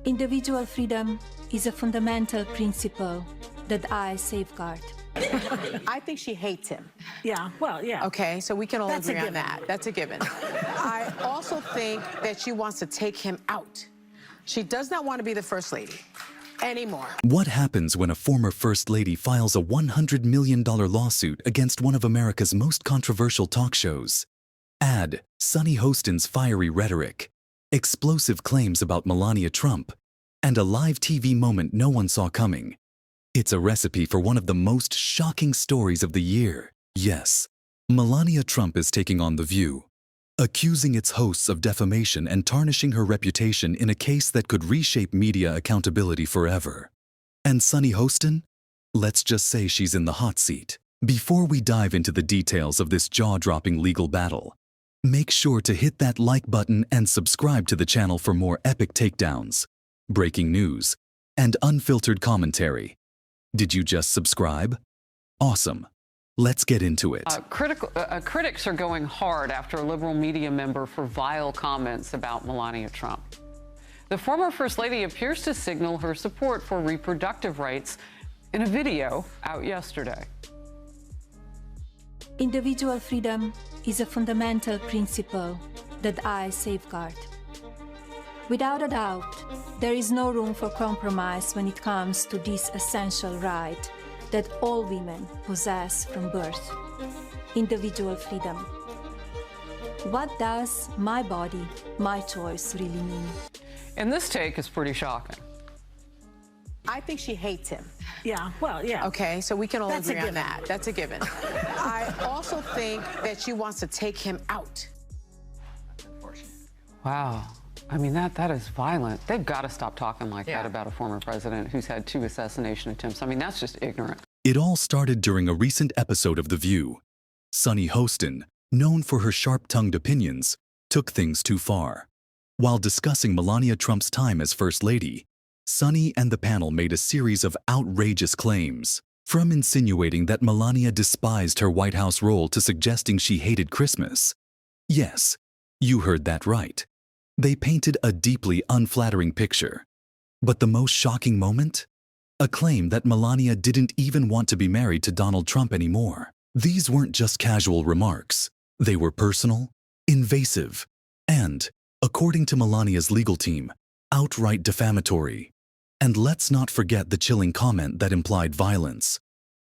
Individual freedom is a fundamental principle that I safeguard. I think she hates him. Yeah, well, yeah. Okay, so we can all That's a agree on given. that. That's a given. I also think that she wants to take him out. She does not want to be the first lady anymore. What happens when a former First Lady files a $100 million lawsuit against one of America's most controversial talk shows? Add Sunny Hostin's fiery rhetoric, explosive claims about Melania Trump, and a live TV moment no one saw coming. It's a recipe for one of the most shocking stories of the year. Yes, Melania Trump is taking on The View, accusing its hosts of defamation and tarnishing her reputation in a case that could reshape media accountability forever. And Sunny Hostin? Let's just say she's in the hot seat. Before we dive into the details of this jaw-dropping legal battle, make sure to hit that like button and subscribe to the channel for more epic takedowns, breaking news, and unfiltered commentary. Did you just subscribe? Awesome. Let's get into it. Critics are going hard after a liberal media member for vile comments about Melania Trump. The former First Lady appears to signal her support for reproductive rights in a video out yesterday. Individual freedom is a fundamental principle that I safeguard. Without a doubt, there is no room for compromise when it comes to this essential right that all women possess from birth: individual freedom. What does my body, my choice really mean? And this take is pretty shocking. I think she hates him. Yeah, well, yeah. Okay, so we can all That's a agree on given. that. That's a given. I also think that she wants to take him out. Wow. I mean, that is violent. They've got to stop talking like that about a former president who's had 2 assassination attempts. I mean, that's just ignorant. It all started during a recent episode of The View. Sunny Hostin, known for her sharp-tongued opinions, took things too far. While discussing Melania Trump's time as First Lady, Sunny and the panel made a series of outrageous claims, from insinuating that Melania despised her White House role to suggesting she hated Christmas. Yes, you heard that right. They painted a deeply unflattering picture. But the most shocking moment? A claim that Melania didn't even want to be married to Donald Trump anymore. These weren't just casual remarks. They were personal, invasive, and, according to Melania's legal team, outright defamatory. And let's not forget the chilling comment that implied violence.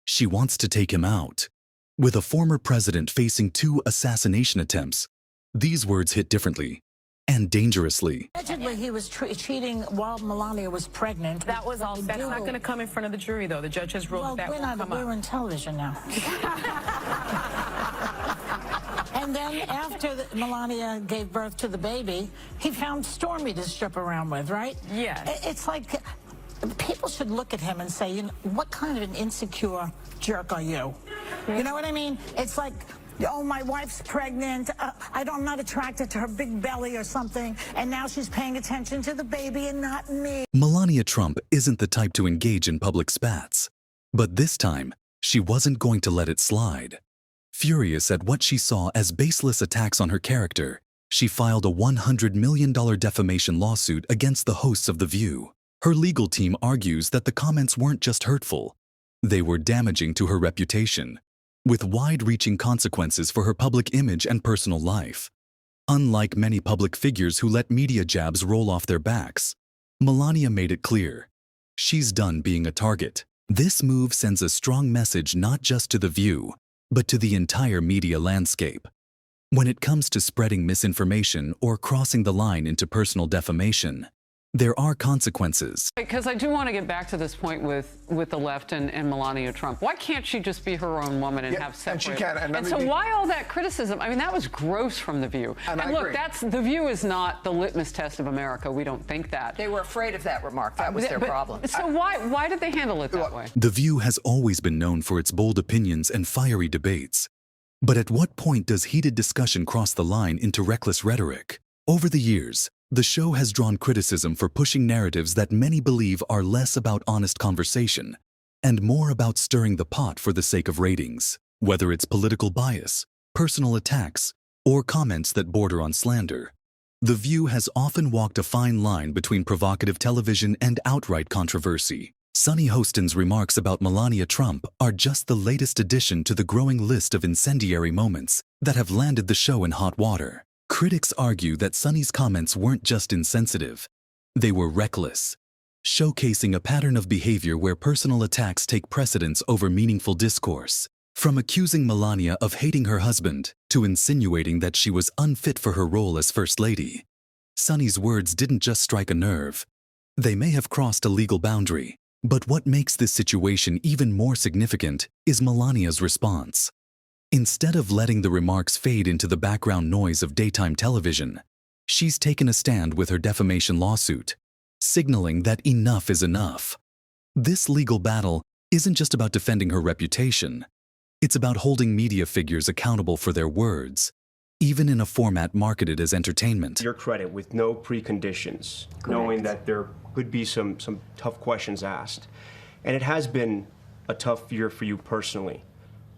She wants to take him out. With a former president facing 2 assassination attempts, these words hit differently and dangerously. Allegedly, he was cheating while Melania was pregnant. That was all. That's not going to come in front of the jury, though. The judge has ruled that won't come up. We're on television now. And then after Melania gave birth to the baby, he found Stormy to strip around with, right? Yes. It's like people should look at him and say, you know, what kind of an insecure jerk are you? You know what I mean? It's like, oh, my wife's pregnant, I'm not attracted to her big belly or something, and now she's paying attention to the baby and not me. Melania Trump isn't the type to engage in public spats. But this time, she wasn't going to let it slide. Furious at what she saw as baseless attacks on her character, she filed a $100 million defamation lawsuit against the hosts of The View. Her legal team argues that the comments weren't just hurtful. They were damaging to her reputation, with wide-reaching consequences for her public image and personal life. Unlike many public figures who let media jabs roll off their backs, Melania made it clear she's done being a target. This move sends a strong message not just to The View, but to the entire media landscape. When it comes to spreading misinformation or crossing the line into personal defamation, there are consequences. Because I do want to get back to this point with the left and Melania Trump. Why can't she just be her own woman and have separate? And she can. And so why all that criticism? I mean, that was gross from The View. And I look, agree. The View is not the litmus test of America. We don't think that. They were afraid of that remark. That was their problem. So why did they handle it that way? The View has always been known for its bold opinions and fiery debates. But at what point does heated discussion cross the line into reckless rhetoric? Over the years, the show has drawn criticism for pushing narratives that many believe are less about honest conversation and more about stirring the pot for the sake of ratings. Whether it's political bias, personal attacks, or comments that border on slander, The View has often walked a fine line between provocative television and outright controversy. Sunny Hostin's remarks about Melania Trump are just the latest addition to the growing list of incendiary moments that have landed the show in hot water. Critics argue that Sunny's comments weren't just insensitive, they were reckless, showcasing a pattern of behavior where personal attacks take precedence over meaningful discourse. From accusing Melania of hating her husband to insinuating that she was unfit for her role as First Lady, Sunny's words didn't just strike a nerve. They may have crossed a legal boundary, but what makes this situation even more significant is Melania's response. Instead of letting the remarks fade into the background noise of daytime television, she's taken a stand with her defamation lawsuit, signaling that enough is enough. This legal battle isn't just about defending her reputation. It's about holding media figures accountable for their words, even in a format marketed as entertainment. Your credit with no preconditions, knowing that there could be some tough questions asked. And it has been a tough year for you personally.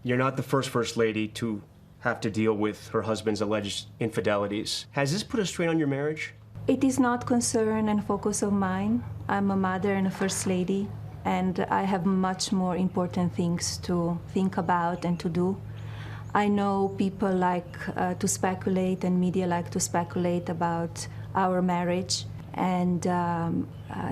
You're not the first lady to have to deal with her husband's alleged infidelities. Has this put a strain on your marriage? It is not concern and focus of mine. I'm a mother and a first lady, and I have much more important things to think about and to do. I know people like to speculate, and media like to speculate about our marriage and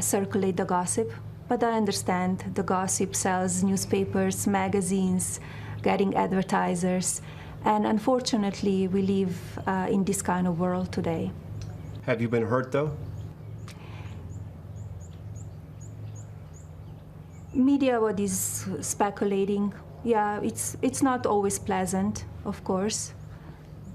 circulate the gossip. But I understand the gossip sells newspapers, magazines, getting advertisers, and unfortunately we live in this kind of world today. Have you been hurt though? Media what is speculating, yeah, it's not always pleasant, of course,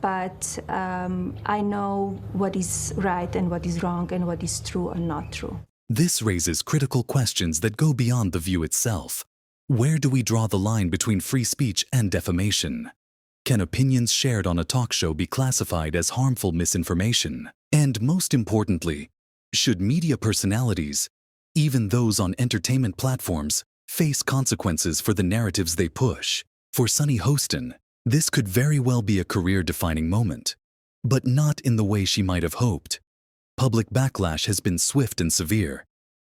but I know what is right and what is wrong and what is true and not true. This raises critical questions that go beyond the View itself. Where do we draw the line between free speech and defamation? Can opinions shared on a talk show be classified as harmful misinformation? And most importantly, should media personalities, even those on entertainment platforms, face consequences for the narratives they push? For Sunny Hostin, this could very well be a career-defining moment, but not in the way she might have hoped. Public backlash has been swift and severe,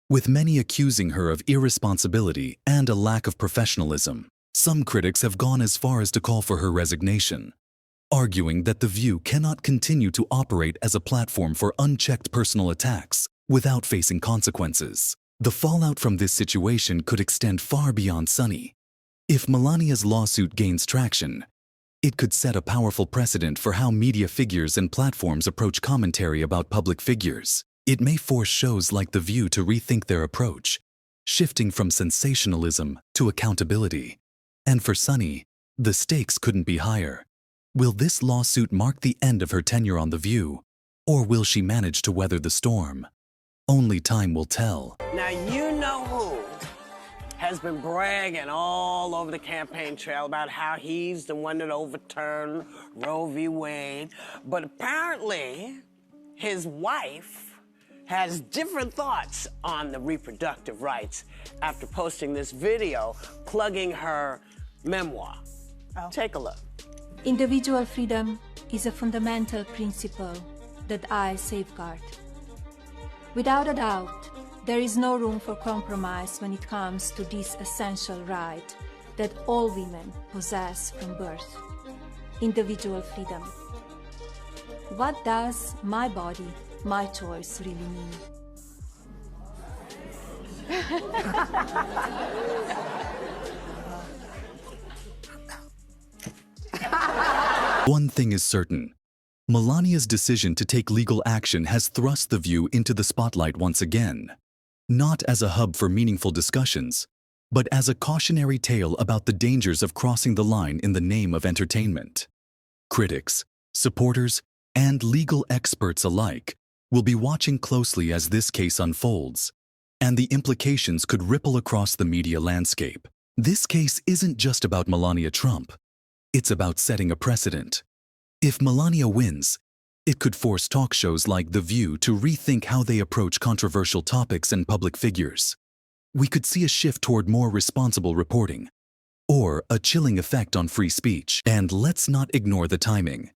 with many accusing her of irresponsibility and a lack of professionalism. Some critics have gone as far as to call for her resignation, arguing that The View cannot continue to operate as a platform for unchecked personal attacks without facing consequences. The fallout from this situation could extend far beyond Sunny. If Melania's lawsuit gains traction, it could set a powerful precedent for how media figures and platforms approach commentary about public figures. It may force shows like The View to rethink their approach, shifting from sensationalism to accountability. And for Sunny, the stakes couldn't be higher. Will this lawsuit mark the end of her tenure on The View, or will she manage to weather the storm? Only time will tell. Now you know who has been bragging all over the campaign trail about how he's the one that overturned Roe v. Wade, but apparently his wife has different thoughts on the reproductive rights after posting this video plugging her memoir. Take a look. Individual freedom is a fundamental principle that I safeguard. Without a doubt, there is no room for compromise when it comes to this essential right that all women possess from birth: individual freedom. What does my body, my choice really mean? One thing is certain. Melania's decision to take legal action has thrust The View into the spotlight once again, not as a hub for meaningful discussions, but as a cautionary tale about the dangers of crossing the line in the name of entertainment. Critics, supporters, and legal experts alike will be watching closely as this case unfolds, and the implications could ripple across the media landscape. This case isn't just about Melania Trump. It's about setting a precedent. If Melania wins, it could force talk shows like The View to rethink how they approach controversial topics and public figures. We could see a shift toward more responsible reporting, or a chilling effect on free speech. And let's not ignore the timing.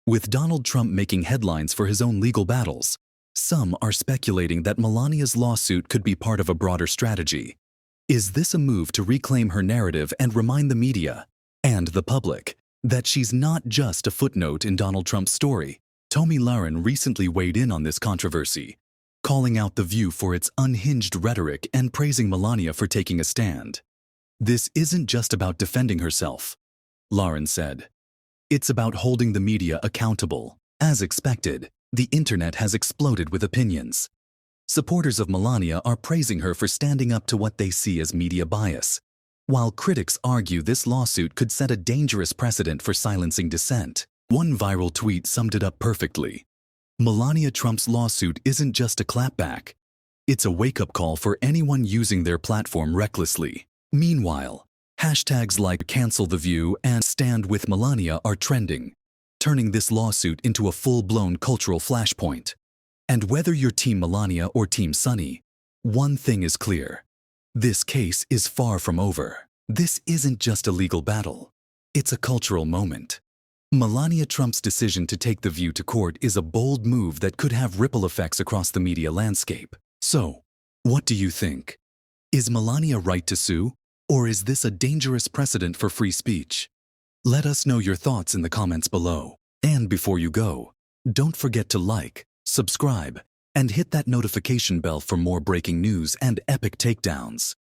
With Donald Trump making headlines for his own legal battles, some are speculating that Melania's lawsuit could be part of a broader strategy. Is this a move to reclaim her narrative and remind the media and the public that she's not just a footnote in Donald Trump's story? Tomi Lahren recently weighed in on this controversy, calling out The View for its unhinged rhetoric and praising Melania for taking a stand. "This isn't just about defending herself," Lahren said. "It's about holding the media accountable." As expected, the internet has exploded with opinions. Supporters of Melania are praising her for standing up to what they see as media bias, while critics argue this lawsuit could set a dangerous precedent for silencing dissent. One viral tweet summed it up perfectly. Melania Trump's lawsuit isn't just a clapback. It's a wake-up call for anyone using their platform recklessly. Meanwhile, hashtags like Cancel the View and Stand with Melania are trending, turning this lawsuit into a full-blown cultural flashpoint. And whether you're Team Melania or Team Sunny, one thing is clear. This case is far from over. This isn't just a legal battle. It's a cultural moment. Melania Trump's decision to take The View to court is a bold move that could have ripple effects across the media landscape. So, what do you think? Is Melania right to sue, or is this a dangerous precedent for free speech? Let us know your thoughts in the comments below. And before you go, don't forget to like, subscribe, and hit that notification bell for more breaking news and epic takedowns.